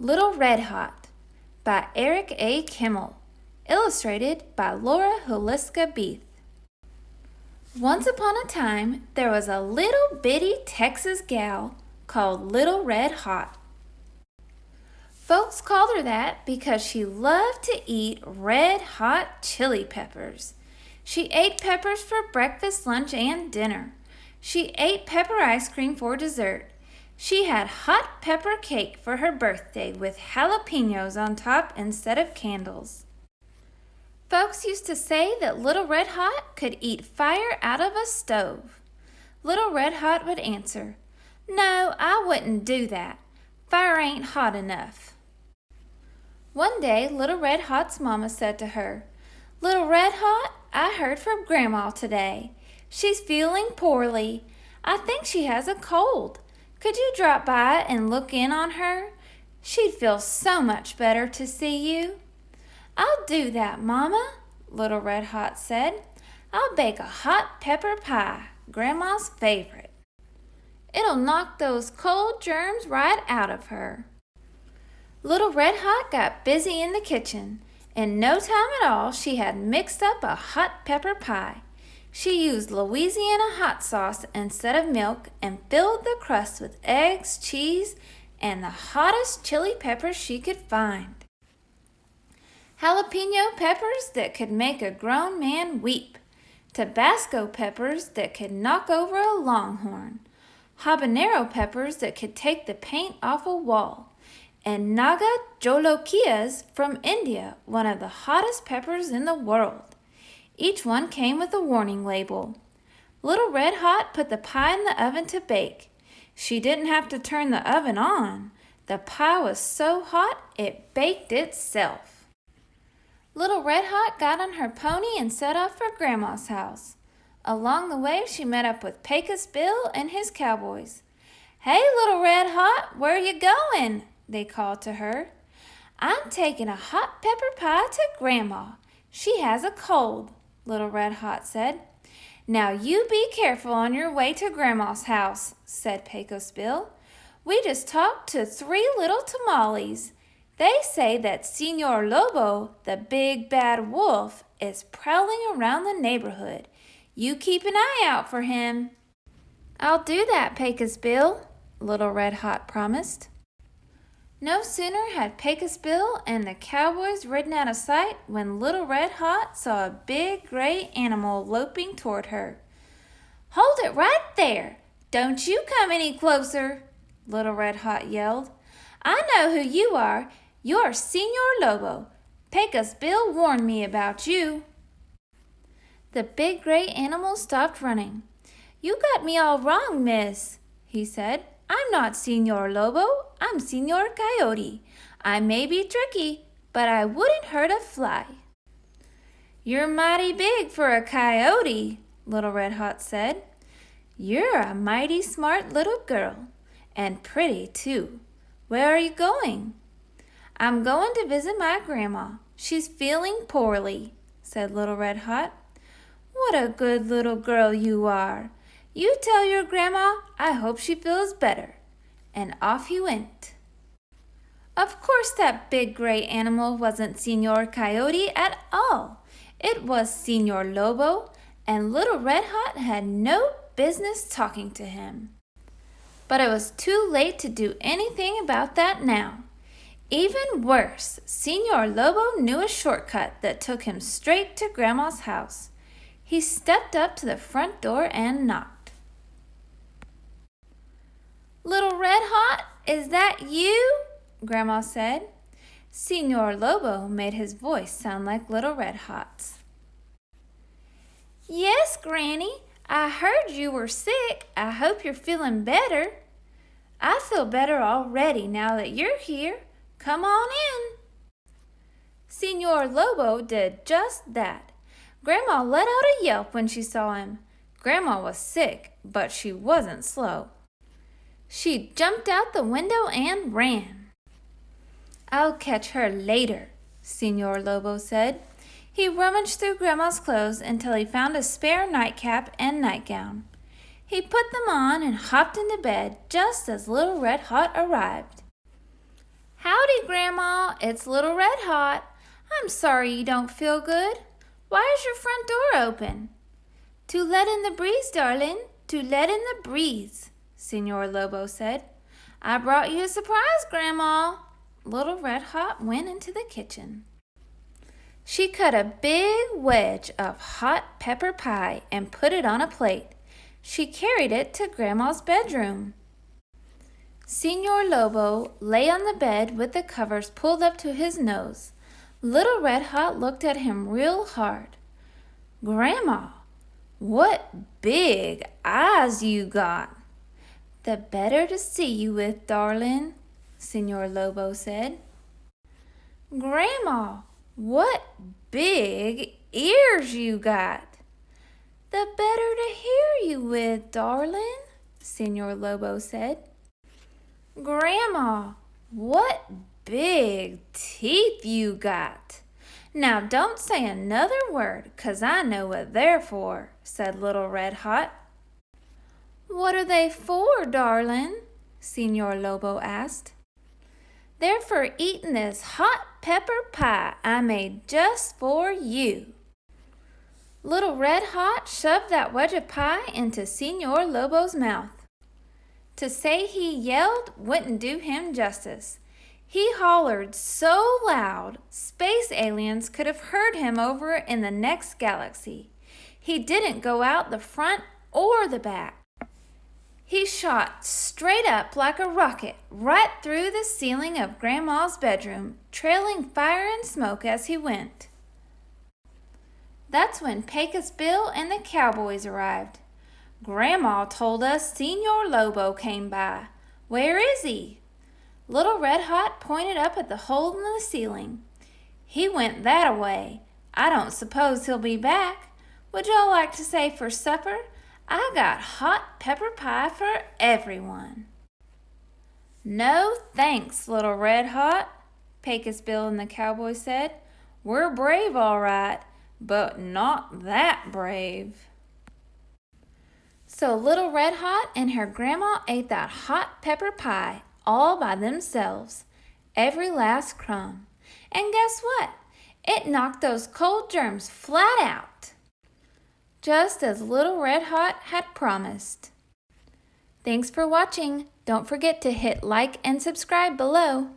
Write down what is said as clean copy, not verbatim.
Little Red Hot by Eric A. Kimmel, illustrated by Huliska-Beth. Once upon a time, there was a little bitty Texas gal called Little Red Hot. Folks called her that because she loved to eat red hot chili peppers. She ate peppers for breakfast, lunch, and dinner. She ate pepper ice cream for dessert. She had hot pepper cake for her birthday with jalapenos on top instead of candles. Folks used to say that Little Red Hot could eat fire out of a stove. Little Red Hot would answer, "No, I wouldn't do that. Fire ain't hot enough." One day, Little Red Hot's mama said to her, "Little Red Hot, I heard from Grandma today. She's feeling poorly. I think she has a cold. Could you drop by and look in on her? She'd feel so much better to see you." "I'll do that, Mama," Little Red Hot said. "I'll bake a hot pepper pie, Grandma's favorite. It'll knock those cold germs right out of her." Little Red Hot got busy in the kitchen. In no time at all, she had mixed up a hot pepper pie. She used Louisiana hot sauce instead of milk and filled the crust with eggs, cheese, and the hottest chili peppers she could find. Jalapeno peppers that could make a grown man weep. Tabasco peppers that could knock over a longhorn. Habanero peppers that could take the paint off a wall. And Naga Jolokias from India, one of the hottest peppers in the world. Each one came with a warning label. Little Red Hot put the pie in the oven to bake. She didn't have to turn the oven on. The pie was so hot it baked itself. Little Red Hot got on her pony and set off for Grandma's house. Along the way, she met up with Pecos Bill and his cowboys. "Hey, Little Red Hot, where you going?" they called to her. "I'm taking a hot pepper pie to Grandma. She has a cold," Little Red Hot said. "Now you be careful on your way to Grandma's house," said Pecos Bill. "We just talked to 3 little tamales. They say that Señor Lobo, the big bad wolf, is prowling around the neighborhood. You keep an eye out for him." "I'll do that, Pecos Bill," Little Red Hot promised. No sooner had Pecos Bill and the cowboys ridden out of sight when Little Red Hot saw a big gray animal loping toward her. "Hold it right there! Don't you come any closer!" Little Red Hot yelled. "I know who you are. You're Señor Lobo. Pecos Bill warned me about you." The big gray animal stopped running. "You got me all wrong, miss," he said. "I'm not Señor Lobo. I'm Señor Coyote. I may be tricky, but I wouldn't hurt a fly." "You're mighty big for a coyote," Little Red Hot said. "You're a mighty smart little girl, and pretty too. Where are you going?" "I'm going to visit my grandma. She's feeling poorly," said Little Red Hot. "What a good little girl you are. You tell your grandma I hope she feels better." And off he went. Of course that big gray animal wasn't Señor Coyote at all. It was Señor Lobo, and Little Red Hot had no business talking to him. But it was too late to do anything about that now. Even worse, Señor Lobo knew a shortcut that took him straight to Grandma's house. He stepped up to the front door and knocked. "Little Red Hot, is that you?" Grandma said. Señor Lobo made his voice sound like Little Red Hot's. "Yes, Granny, I heard you were sick. I hope you're feeling better." "I feel better already now that you're here. Come on in." Señor Lobo did just that. Grandma let out a yelp when she saw him. Grandma was sick, but she wasn't slow. She jumped out the window and ran. "I'll catch her later," Señor Lobo said. He rummaged through Grandma's clothes until he found a spare nightcap and nightgown. He put them on and hopped into bed just as Little Red Hot arrived. "Howdy, Grandma, it's Little Red Hot. I'm sorry you don't feel good. Why is your front door open? To let in the breeze, darling, to let in the breeze, Senor Lobo said. I brought you a surprise, Grandma. Little Red Hot went into the kitchen. She cut a big wedge of hot pepper pie and put it on a plate. She carried it to Grandma's bedroom. Senor Lobo lay on the bed with the covers pulled up to his nose. Little Red Hot looked at him real hard. Grandma, what big eyes you got. The better to see you with, darling, Senor Lobo said. Grandma, what big ears you got. The better to hear you with, darling, Senor Lobo said. Grandma, what big teeth you got. Now don't say another word, 'cause I know what they're for, said Little Red Hot. What are they for, darling? Senor Lobo asked. They're for eating this hot pepper pie I made just for you. Little Red Hot shoved that wedge of pie into Senor Lobo's mouth. To say he yelled wouldn't do him justice. He hollered so loud, space aliens could have heard him over in the next galaxy. He didn't go out the front or the back. He shot straight up like a rocket right through the ceiling of Grandma's bedroom, trailing fire and smoke as he went. That's when Pecos Bill and the cowboys arrived. Grandma told us Senor Lobo came by. Where is he? Little Red Hot pointed up at the hole in the ceiling. He went that-a-way. I don't suppose he'll be back. Would y'all like to stay for supper? I got hot pepper pie for everyone. No thanks, Little Red Hot, Pecos Bill and the cowboy said. We're brave all right, but not that brave. So Little Red Hot and her grandma ate that hot pepper pie all by themselves, every last crumb. And guess what? It knocked those cold germs flat out, just as Little Red Hot had promised. Thanks for watching. Don't forget to hit like and subscribe below.